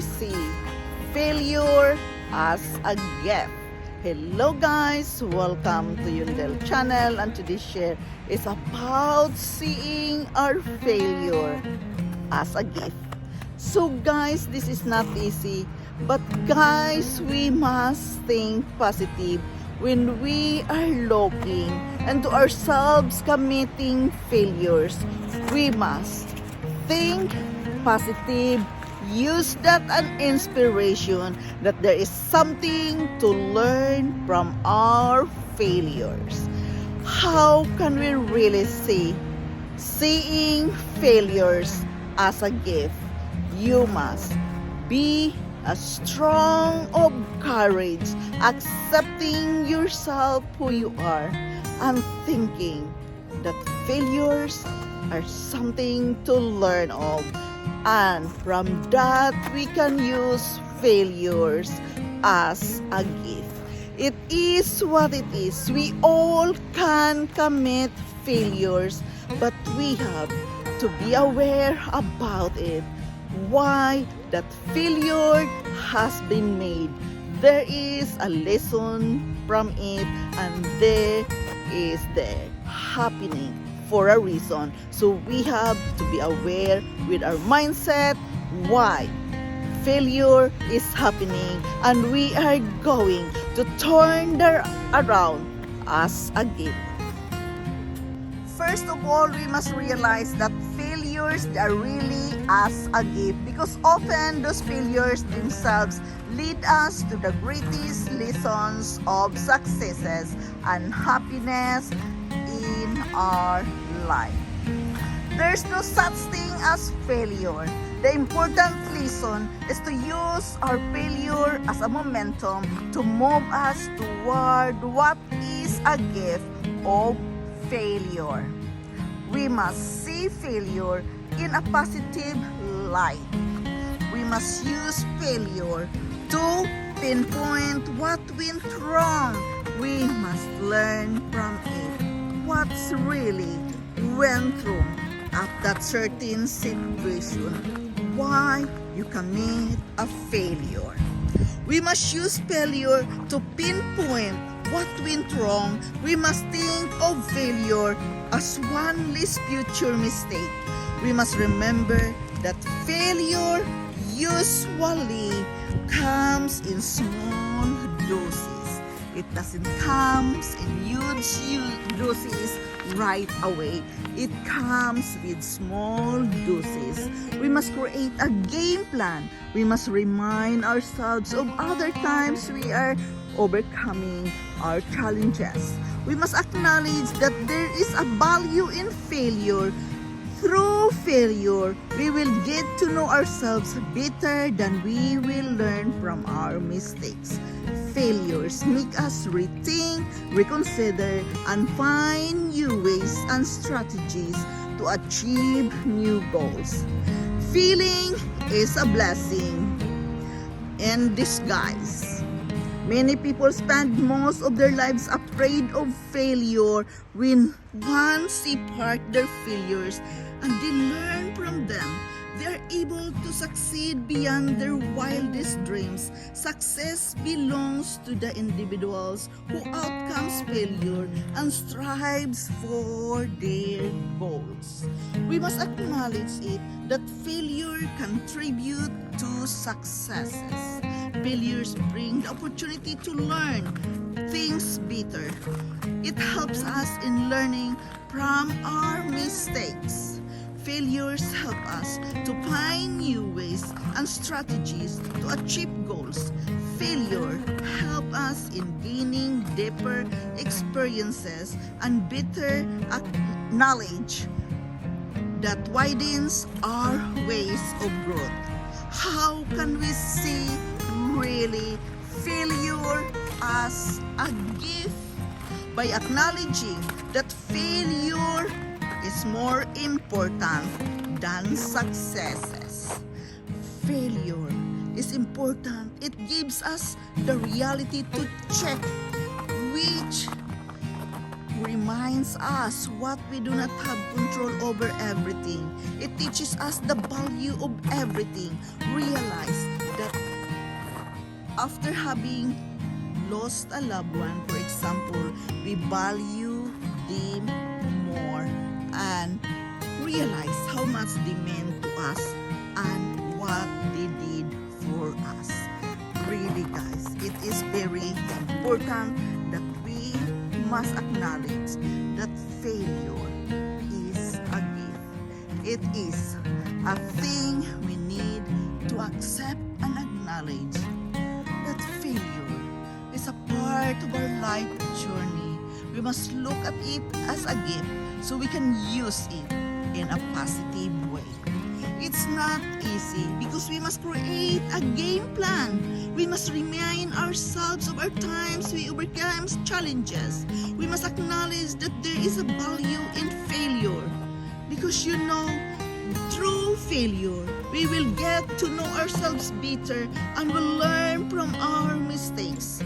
see failure as a gift? Hello guys, welcome to Untitled channel, and today's share is about seeing our failure as a gift. So guys, this is not easy, but guys, we must think positive when we are looking and to ourselves committing failures. We must think positive, use that an inspiration that there is something to learn from our failures. How can we really see seeing failures as a gift? You must be a strong of courage, accepting yourself who you are, and thinking that failures are something to learn of, and from that we can use failures as a gift. It is what it is. We all can commit failures, but we have to be aware about it. Why that failure has been made. There is a lesson from it, and there is the happening for a reason. So we have to be aware with our mindset why failure is happening, and we are going to turn that around as a gift. First of all, we must realize that failures are really as a gift, because often those failures themselves lead us to the greatest lessons of successes and happiness in our life. There's no such thing as failure. The important lesson is to use our failure as a momentum to move us toward what is a gift of failure. We must see failure in a positive light. We must use failure to pinpoint what went wrong. We must learn from it. What's really went wrong at that certain situation? Why you commit a failure? We must use failure to pinpoint what went wrong. We must think of failure as one less future mistake. We must remember that failure usually comes in small doses. It doesn't come in huge doses right away. It comes with small doses. We must create a game plan. We must remind ourselves of other times we are overcoming our challenges. We must acknowledge that there is a value in failure. Through failure, we will get to know ourselves better than we will learn from our mistakes. Failures make us rethink, reconsider, and find new ways and strategies to achieve new goals. Failing is a blessing in disguise. Many people spend most of their lives afraid of failure. When once they park their failures and they learn from them, they are able to succeed beyond their wildest dreams. Success belongs to the individuals who outcomes failure and strives for their goals. We must acknowledge it that failure contributes to successes. Failures bring the opportunity to learn things better. It helps us in learning from our mistakes. Failures help us to find new ways and strategies to achieve goals. Failure help us in gaining deeper experiences and better knowledge that widens our ways of growth. How can we see really failure as a gift? By acknowledging that failure is more important than successes. Failure is important. It gives us the reality to check, which reminds us what we do not have control over everything. It teaches us the value of everything. Realize after having lost a loved one, for example, we value them more and realize how much they meant to us and what they did for us. Really, guys, it is very important that we must acknowledge that failure is a gift. It is a thing we need to accept and acknowledge that failure is a part of our life journey. We must look at it as a gift so we can use it in a positive way. It's not easy because we must create a game plan. We must remind ourselves of our times we overcame challenges. We must acknowledge that there is a value in failure because through failure, we will get to know ourselves better and will learn from our mistakes.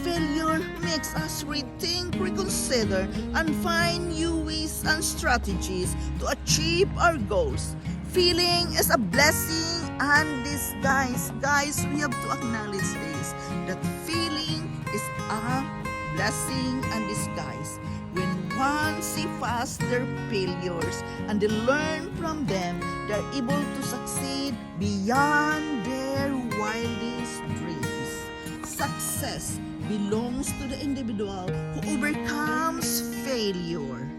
Failure makes us rethink, reconsider, and find new ways and strategies to achieve our goals. Failing is a blessing and disguise. Guys, we have to acknowledge this, that failing is a blessing and disguise. When one sees past their failures and they learn from them, they are able to succeed beyond their wildest dreams. Success belongs to the individual who overcomes failure.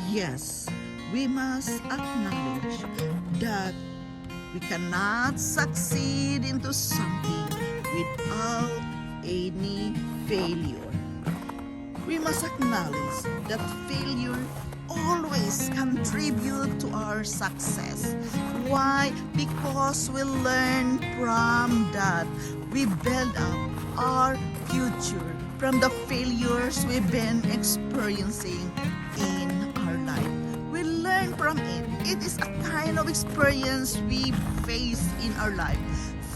Yes, we must acknowledge that we cannot succeed into something without any failure. We must acknowledge that failure always contribute to our success. Why? Because we learn from that. We build up our future from the failures we've been experiencing in our life. We learn from it. It is a kind of experience we face in our life.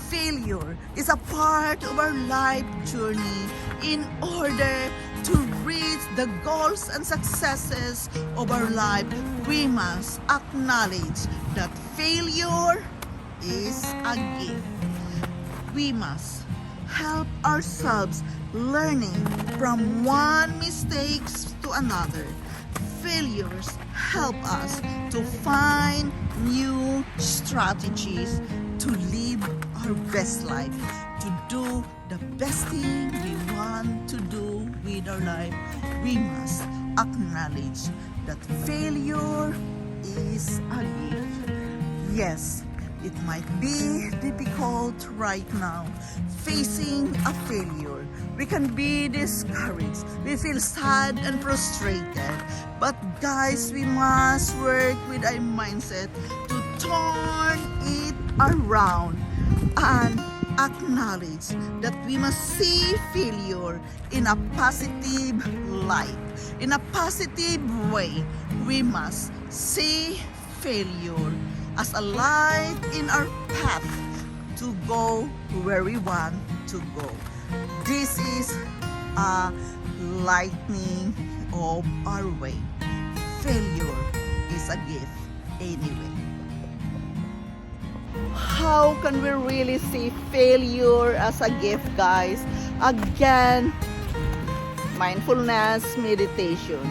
Failure is a part of our life journey in order to reach the goals and successes of our life. We must acknowledge that failure is a gift. We must help ourselves learning from one mistake to another. Failures help us to find new strategies to live our best life, to do the best thing we want to do with our life. We must acknowledge that failure is a gift. Yes, it might be difficult right now facing a failure. We can be discouraged. We feel sad and frustrated. But guys, we must work with a mindset to turn it around and acknowledge that we must see failure in a positive light. In a positive way, we must see failure as a light in our path to go where we want to go. This is a lightning of our way. Failure is a gift anyway. How can we really see failure as a gift, guys? Again, mindfulness meditation.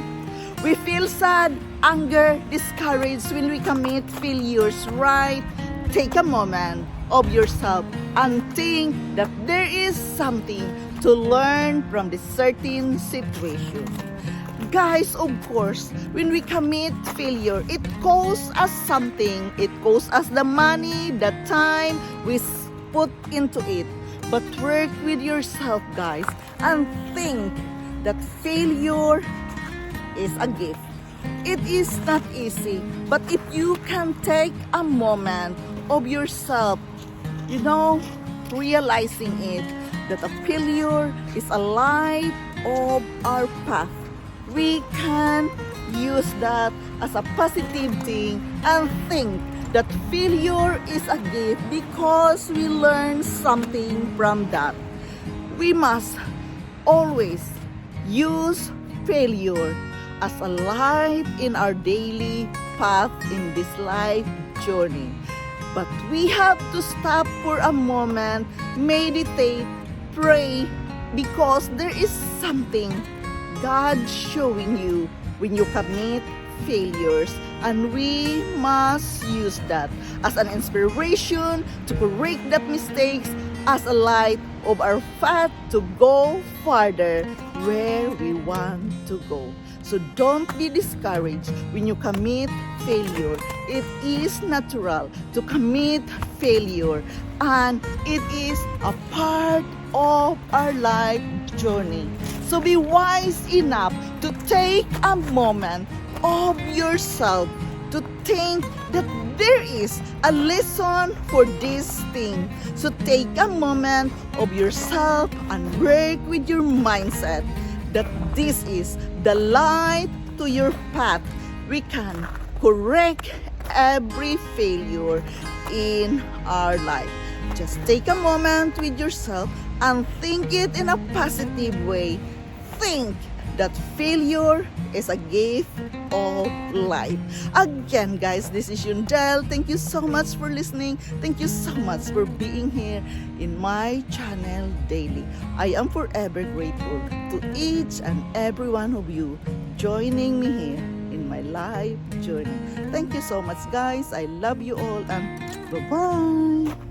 We feel sad, anger, discouraged when we commit failures, right? Take a moment of yourself and think that there is something to learn from this certain situation. Guys, of course, when we commit failure, it costs us something. It costs us the money, the time we put into it. But work with yourself, guys, and think that failure is a gift. It is not easy, but if you can take a moment of yourself, realizing it, that a failure is a light of our path, we can use that as a positive thing and think that failure is a gift because we learn something from that. We must always use failure as a light in our daily path in this life journey. But we have to stop for a moment, meditate, pray because there is something God showing you when you commit failures, and we must use that as an inspiration to correct that mistakes, as a light of our path to go farther where we want to go. So don't be discouraged when you commit failure. It is natural to commit failure, and it is a part of our life journey. So be wise enough to take a moment of yourself to think that there is a lesson for this thing. So take a moment of yourself and work with your mindset that this is the light to your path. We can correct every failure in our life. Just take a moment with yourself and think it in a positive way. Think that failure is a gift of life. Again, guys, this is Yundel. Thank you so much for listening. Thank you so much for being here in my channel daily. I am forever grateful to each and every one of you joining me here in my life journey. Thank you so much, guys. I love you all, and bye-bye.